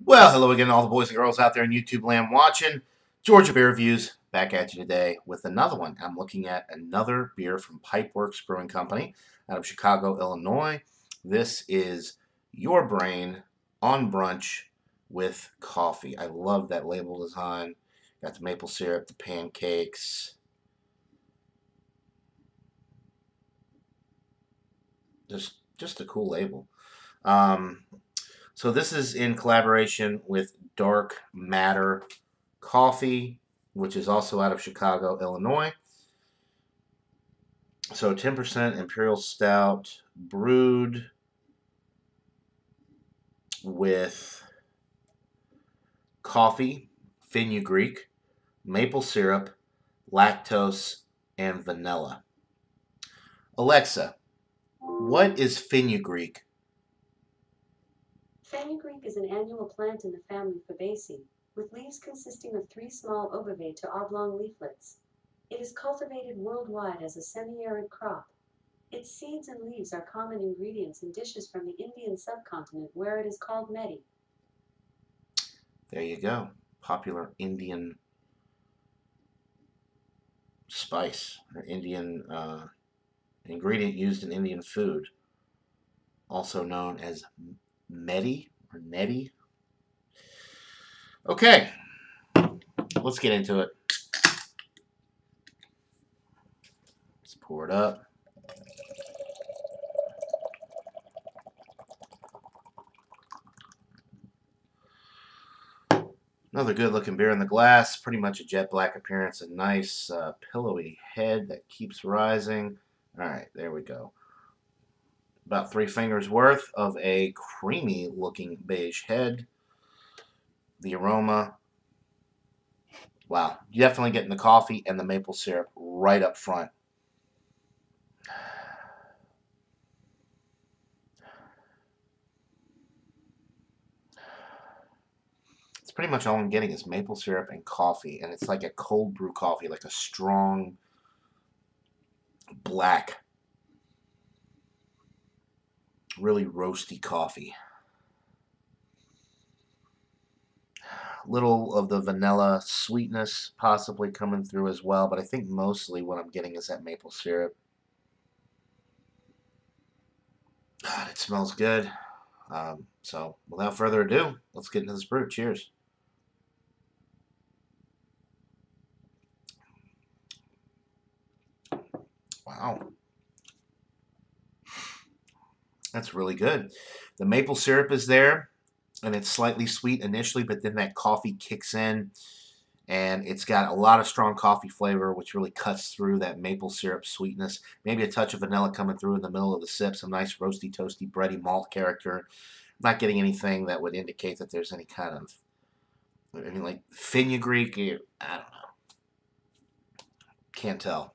Well, hello again, all the boys and girls out there in YouTube land watching. Georgia Beer Reviews back at you today with another one. I'm looking at another beer from Pipeworks Brewing Company out of Chicago, Illinois. This is Your Brain on Brunch with coffee. I love that label design. Got the maple syrup, the pancakes. Just a cool label. Um, So this is in collaboration with Dark Matter Coffee, which is also out of Chicago, Illinois. So 10% Imperial Stout brewed with coffee, fenugreek, maple syrup, lactose, and vanilla. Alexa, what is fenugreek? Fenugreek is an annual plant in the family Fabaceae, with leaves consisting of three small ovate to oblong leaflets. It is cultivated worldwide as a semi-arid crop. Its seeds and leaves are common ingredients in dishes from the Indian subcontinent where it is called mehdi. There you go. Popular Indian spice or Indian ingredient used in Indian food, also known as mehdi or neti. Okay, let's get into it. Let's pour it up. Another good looking beer in the glass, pretty much a jet black appearance, a nice pillowy head that keeps rising. All right, there we go. About 3 fingers worth of a creamy looking beige head. The aroma, wow, definitely getting the coffee and the maple syrup right up front. It's pretty much all I'm getting is maple syrup and coffee, and it's like a cold brew coffee, like a strong black, really roasty coffee. Little of the vanilla sweetness possibly coming through as well, but I think mostly what I'm getting is that maple syrup. God, it smells good. So without further ado, let's get into this brew. Cheers. Wow, that's really good. The maple syrup is there, and it's slightly sweet initially, but then that coffee kicks in, and it's got a lot of strong coffee flavor, which really cuts through that maple syrup sweetness. Maybe a touch of vanilla coming through in the middle of the sip, some nice roasty, toasty, bready malt character. I'm not getting anything that would indicate that there's any kind of, I mean, like fenugreek, I don't know. Can't tell.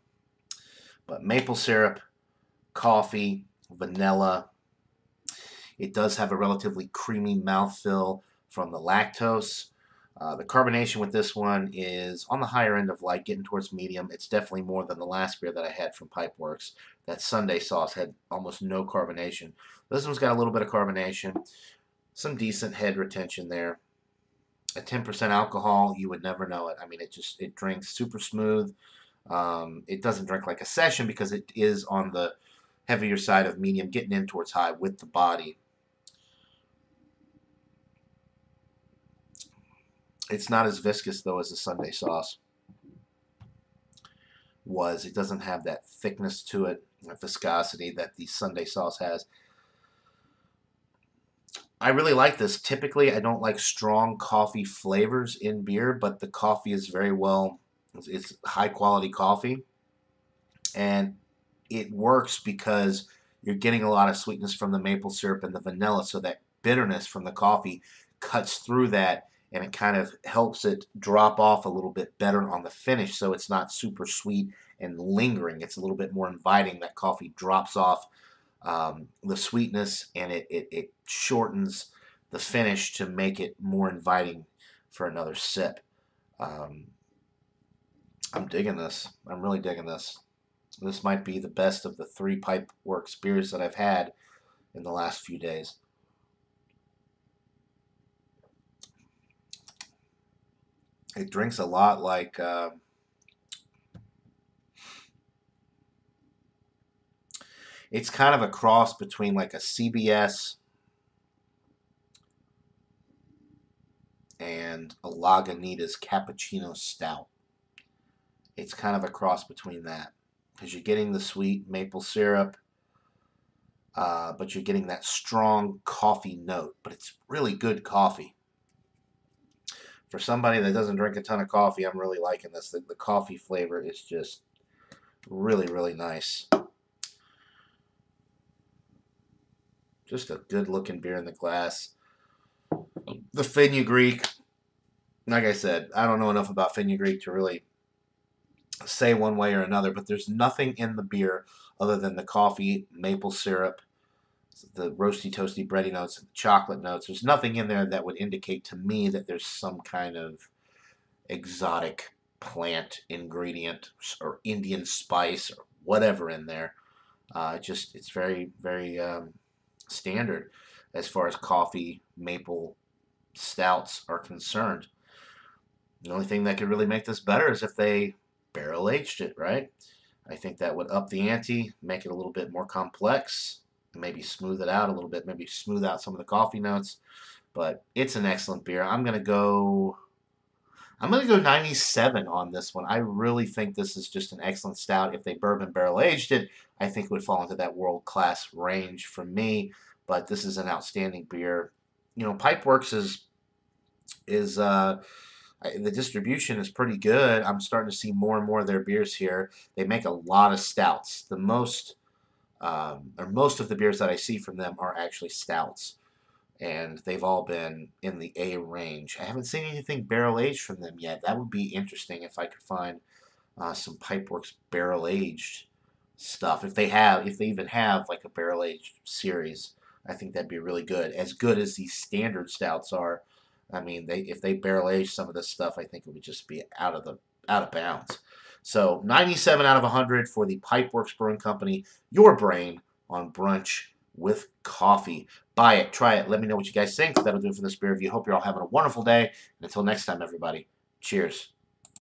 But maple syrup, coffee, vanilla. It does have a relatively creamy mouthfeel from the lactose. The carbonation with this one is on the higher end of light, getting towards medium. It's definitely more than the last beer that I had from Pipeworks. That Sunday sauce had almost no carbonation. This one's got a little bit of carbonation, some decent head retention there. At 10% alcohol, you would never know it. I mean, it drinks super smooth. It doesn't drink like a session because it is on the heavier side of medium, getting in towards high with the body. It's not as viscous, though, as the Sunday sauce was. It doesn't have that thickness to it, that viscosity that the Sunday sauce has. I really like this. Typically, I don't like strong coffee flavors in beer, but the coffee is very well, it's high quality coffee. And it works because you're getting a lot of sweetness from the maple syrup and the vanilla, so that bitterness from the coffee cuts through that, and it kind of helps it drop off a little bit better on the finish, so it's not super sweet and lingering. It's a little bit more inviting. That coffee drops off the sweetness, and it shortens the finish to make it more inviting for another sip. Um, I'm digging this. I'm really digging this. This might be the best of the 3 Pipeworks beers that I've had in the last few days. It drinks a lot like it's kind of a cross between like a CBS and a Lagunitas Cappuccino Stout. It's kind of a cross between that because you're getting the sweet maple syrup, but you're getting that strong coffee note. But it's really good coffee. For somebody that doesn't drink a ton of coffee, I'm really liking this. The coffee flavor is just really, really nice. Just a good looking beer in the glass. The fenugreek, like I said, I don't know enough about fenugreek to really say one way or another, but there's nothing in the beer other than the coffee, maple syrup, the roasty, toasty, bready notes, and the chocolate notes. There's nothing in there that would indicate to me that there's some kind of exotic plant ingredient or Indian spice or whatever in there. It's very, very standard as far as coffee maple stouts are concerned. The only thing that could really make this better is if they barrel aged it, right? I think that would up the ante, make it a little bit more complex, maybe smooth it out a little bit, maybe smooth out some of the coffee notes. But it's an excellent beer. I'm gonna go 97 on this one. I really think this is just an excellent stout. If they bourbon barrel aged it, I think it would fall into that world class range for me. But this is an outstanding beer. Pipeworks is the distribution is pretty good. I'm starting to see more and more of their beers here. They make a lot of stouts. Most of the beers that I see from them are actually stouts, and they've all been in the A range. I haven't seen anything barrel aged from them yet. That would be interesting if I could find some Pipeworks barrel aged stuff. If they even have like a barrel aged series, I think that'd be really good. As good as these standard stouts are, I mean, if they barrel age some of this stuff, I think it would just be out of bounds. So 97 out of 100 for the Pipeworks Brewing Company. Your brain on brunch with coffee. Buy it, try it. Let me know what you guys think. That'll do it for this beer review. Hope you're all having a wonderful day. And until next time, everybody, cheers.